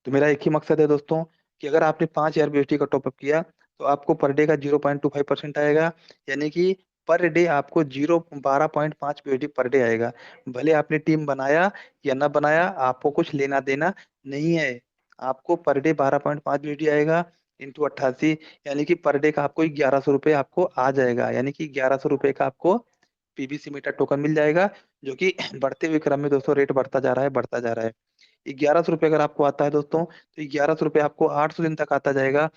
तो मेरा एक ही मकसद है दोस्तों, कि अगर आपने 5 हजार बीएसटी का टॉपअप किया, तो आपको पर डे का 0.25% आएगा। यानी कि पर डे आपको 12.5 बीएसटी पर डे आएगा। भले आपने टीम बनाया या ना बनाया, आपको कुछ लेना देना नहीं है। आपको पर डे 12.5 बीएसटी आएगा, इंटू 88, यानी कि पर डे का आपको 1100 रुपये आपको आ जाएगा। यानी कि 1100 रुपये का आपको पीवीसी मीटर टोकन मिल जाएगा, जो कि बढ़ते हुए क्रम में दोस्तों रेट बढ़ता जा रहा है, बढ़ता जा रहा है। 1100 रुपये अगर आपको आता है दोस्तों, तो 1100 रुपये आपको 800 दिन तक आता जाएगा।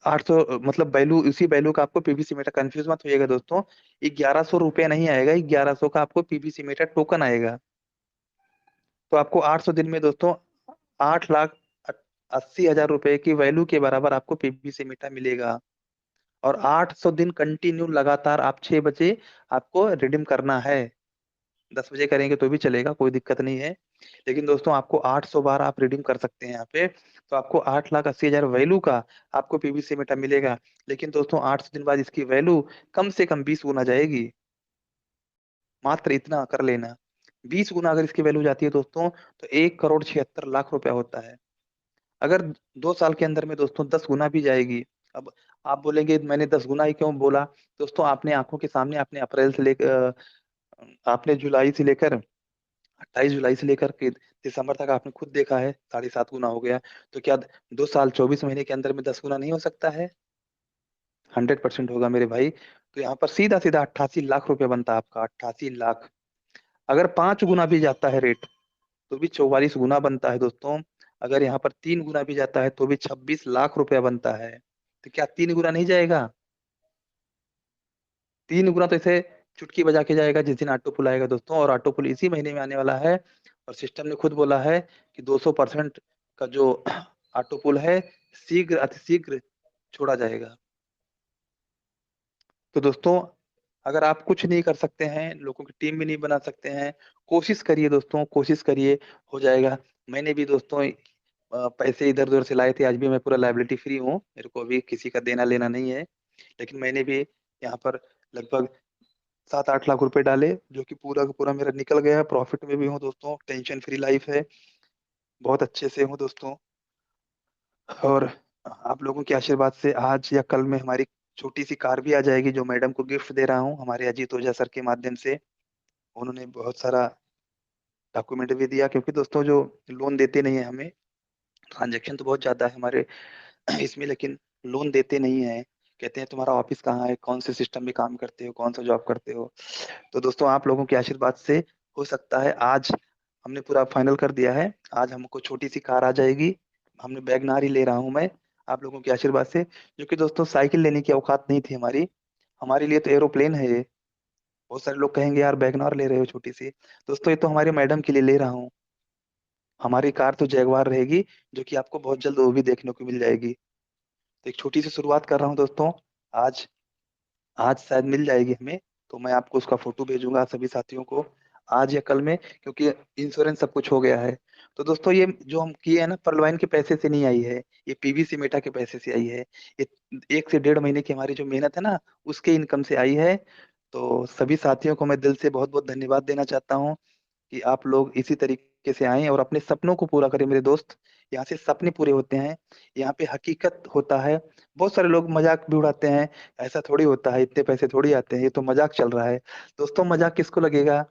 800 मतलब वैल्यू, उसी वैल्यू का आपको पीवीसी मीटर, कंफ्यूज मत होइएगा दोस्तों। 1100 रुपये नहीं आएगा, 1100 का आपको पीवीसी मीटर टोकन आएगा। तो आपको 800 दिन में दोस्तों 8,80,000 रुपए की वैल्यू के बराबर आपको पीवीसी मीटर मिलेगा। और 800 दिन कंटिन्यू लगातार आप 6 बजे आपको रिडीम करना है। 10 बजे करेंगे तो भी चलेगा, कोई दिक्कत नहीं है। लेकिन दोस्तों आपको 800 बार आप रिडीम कर सकते हैं यहाँ पे। तो आपको 8,80,000 वैल्यू का आपको पीवीसी मीटर मिलेगा। लेकिन दोस्तों 800 दिन बाद इसकी वैल्यू कम से कम 20 गुना जाएगी। मात्र इतना कर लेना। 20 गुना अगर इसकी वैल्यू जाती है दोस्तों, तो 1,76,00,000 रुपया होता है। अगर 2 साल के अंदर में दोस्तों 10 गुना भी जाएगी। अब आप बोलेंगे मैंने 10 गुना ही क्यों बोला। दोस्तों आपने आंखों के सामने, आपने अप्रैल से लेकर, आपने जुलाई से लेकर, 28 जुलाई से लेकर के दिसंबर तक आपने खुद देखा है, 7.5 गुना हो गया। तो क्या 2 साल 24 महीने के अंदर में 10 गुना नहीं हो सकता है। 100% होगा मेरे भाई। तो यहाँ पर सीधा सीधा 88 लाख रुपया बनता है आपका, 88 लाख। अगर 5 गुना भी जाता है रेट, तो भी 44 गुना बनता है दोस्तों। अगर यहाँ पर 3 गुना भी जाता है, तो भी 26 लाख रुपया बनता है। तो क्या 3 गुना नहीं जाएगा। 3 गुना तो इसे चुटकी बजा के जाएगा जिस दिन ऑटो पुल आएगा दोस्तों। और ऑटो पुल इसी महीने में आने वाला है। और सिस्टम ने खुद बोला है कि 200% का जो ऑटो पुल है, शीघ्र अतिशीघ्र छोड़ा जाएगा। तो दोस्तों अगर आप कुछ नहीं कर सकते हैं, लोगों की टीम भी नहीं बना सकते हैं, कोशिश करिए दोस्तों, कोशिश करिए, हो जाएगा। मैंने भी दोस्तों पैसे इधर उधर से लाए थे। आज भी मैं पूरा लाइबिलिटी फ्री हूँ, मेरे को अभी किसी का देना लेना नहीं है। लेकिन मैंने भी यहाँ पर लगभग 7-8 लाख रुपए डाले, जो कि पूरा का पूरा मेरा निकल गया। प्रॉफिट में भी हूँ दोस्तों, टेंशन फ्री लाइफ है, बहुत अच्छे से हूँ दोस्तों। और आप लोगों के आशीर्वाद से आज या कल में हमारी छोटी सी कार भी आ जाएगी, जो मैडम को गिफ्ट दे रहा हूँ हमारे अजीत ओझा सर के माध्यम से। उन्होंने बहुत सारा डॉक्यूमेंट भी दिया, क्योंकि दोस्तों जो लोन देते नहीं है हमें, ट्रांजेक्शन तो बहुत ज्यादा है हमारे इसमें, लेकिन लोन देते नहीं है। कहते हैं तुम्हारा ऑफिस कहाँ है, कौन से सिस्टम में काम करते हो, कौन सा जॉब करते हो। तो दोस्तों आप लोगों के आशीर्वाद से हो सकता है आज हमने पूरा फाइनल कर दिया है। आज हमको छोटी सी कार आ जाएगी। हमने वैगनार ही ले रहा हूं मैं, आप लोगों के आशीर्वाद से। जो कि दोस्तों साइकिल लेने की औकात नहीं थी हमारी, हमारे लिए तो एरोप्लेन है ये। बहुत सारे लोग कहेंगे यार वैगनार ले रहे हो छोटी सी। दोस्तों ये तो हमारी मैडम के लिए ले रहा हूँ। हमारी कार तो जैगवार रहेगी, जो कि आपको बहुत जल्द वो भी देखने को मिल जाएगी। तो एक छोटी सी शुरुआत कर रहा हूँ दोस्तों। आज आज शायद मिल जाएगी हमें। तो मैं आपको उसका फोटो भेजूंगा सभी साथियों को, आज या कल में, क्योंकि इंश्योरेंस सब कुछ हो गया है। तो दोस्तों ये जो हम किए हैं ना, पर्लवाइन के पैसे से नहीं आई है, ये पीवीसी मेटा के पैसे से आई है। ये 1 से 1.5 महीने की हमारी जो मेहनत है ना, उसके इनकम से आई है। तो सभी साथियों को मैं दिल से बहुत बहुत धन्यवाद देना चाहता हूँ, कि आप लोग इसी तरीके से आएं और अपने सपनों को पूरा करें मेरे दोस्त। यहाँ से सपने पूरे होते हैं, यहाँ पे हकीकत होता है। बहुत सारे लोग मजाक भी उड़ाते हैं, ऐसा थोड़ी होता है, इतने पैसे थोड़ी आते हैं, ये तो मजाक चल रहा है। दोस्तों मजाक किसको लगेगा,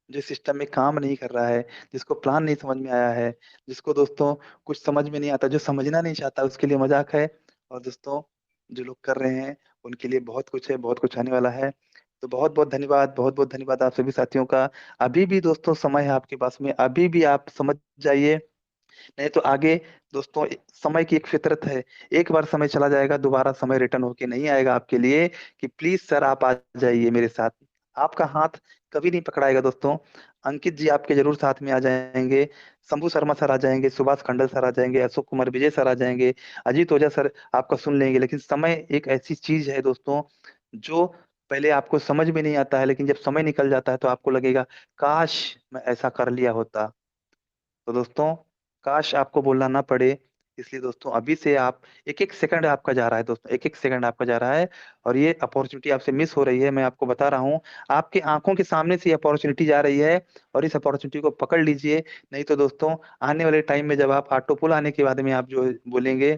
जो सिस्टम में काम नहीं कर रहा है, जिसको प्लान नहीं समझ में आया है, जिसको दोस्तों कुछ समझ में नहीं आता, जो समझना नहीं चाहता, उसके लिए मजाक है। और दोस्तों जो लोग कर रहे हैं, उनके लिए बहुत कुछ है, बहुत कुछ आने वाला है। तो बहुत बहुत धन्यवाद, बहुत बहुत धन्यवाद आप सभी साथियों का। अभी भी दोस्तों समय है आपके पास में, अभी भी आप समझ जाइए, नहीं तो आगे दोस्तों समय की एक फितरत है। एक बार समय चला जाएगा, दोबारा समय रिटर्न होके नहीं आएगा आपके लिए। कि प्लीज सर आप आ जाइए मेरे साथ। आपका हाथ कभी नहीं पकड़ाएगा दोस्तों। अंकित जी आपके जरूर साथ में आ जाएंगे, शंभू शर्मा सर आ जाएंगे, सुभाष खंडल सर आ जाएंगे, अशोक कुमार विजय सर आ जाएंगे, अजीत ओझा सर आपका सुन लेंगे। लेकिन समय एक ऐसी चीज है दोस्तों, जो पहले आपको समझ में नहीं आता है, लेकिन जब समय निकल जाता है तो आपको लगेगा काश मैं ऐसा कर लिया होता। तो दोस्तों, काश आपको बोलना ना पड़े, इसलिए दोस्तों अभी से आप, एक एक सेकंड आपका जा रहा है दोस्तों, एक एक सेकंड आपका जा रहा है, और ये अपॉर्चुनिटी आपसे मिस हो रही है, मैं आपको बता रहा हूँ। आपके आंखों के सामने से ये अपॉर्चुनिटी जा रही है, और इस अपॉर्चुनिटी को पकड़ लीजिए। नहीं तो दोस्तों, आने वाले टाइम में जब आप ऑटो पुल आने के बाद में आप जो बोलेंगे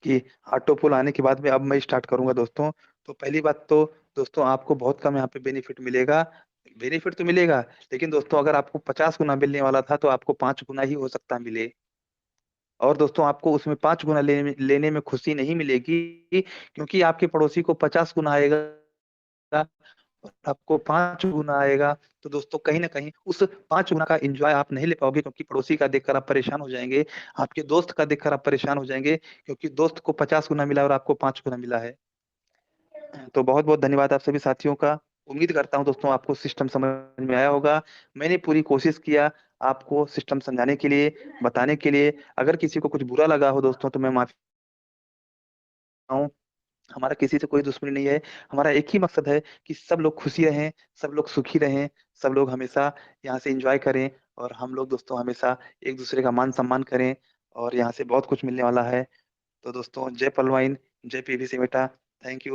कि ऑटो पुल आने के बाद में अब मैं स्टार्ट करूंगा दोस्तों, तो पहली बात तो दोस्तों आपको बहुत कम यहाँ पे बेनिफिट मिलेगा। बेनिफिट तो मिलेगा, लेकिन दोस्तों अगर आपको 50 गुना मिलने वाला था तो आपको 5 गुना ही हो सकता है मिले। और दोस्तों आपको उसमें 5 गुना लेने में खुशी नहीं मिलेगी, क्योंकि आपके पड़ोसी को 50 गुना आएगा और आपको 5 गुना आएगा। तो दोस्तों कहीं ना कहीं उस 5 गुना का एंजॉय आप नहीं ले पाओगे, क्योंकि पड़ोसी का देखकर आप परेशान हो जाएंगे, आपके दोस्त का देखकर आप परेशान हो जाएंगे, क्योंकि दोस्त को 50 गुना मिला और आपको 5 गुना मिला है। तो बहुत बहुत धन्यवाद आप सभी साथियों का। उम्मीद करता हूँ दोस्तों आपको सिस्टम समझ में आया होगा। मैंने पूरी कोशिश किया आपको सिस्टम समझाने के लिए, बताने के लिए। अगर किसी को कुछ बुरा लगा हो दोस्तों तो मैं माफी चाहता हूँ। हमारा किसी से कोई दुश्मनी नहीं है। हमारा एक ही मकसद है कि सब लोग खुशी रहें, सब लोग सुखी रहें, सब लोग हमेशा यहाँ से एंजॉय करें, और हम लोग दोस्तों हमेशा एक दूसरे का मान सम्मान करें, और यहाँ से बहुत कुछ मिलने वाला है। तो दोस्तों, जय पलवाइन, जय पीवी सिमेटा। Thank you.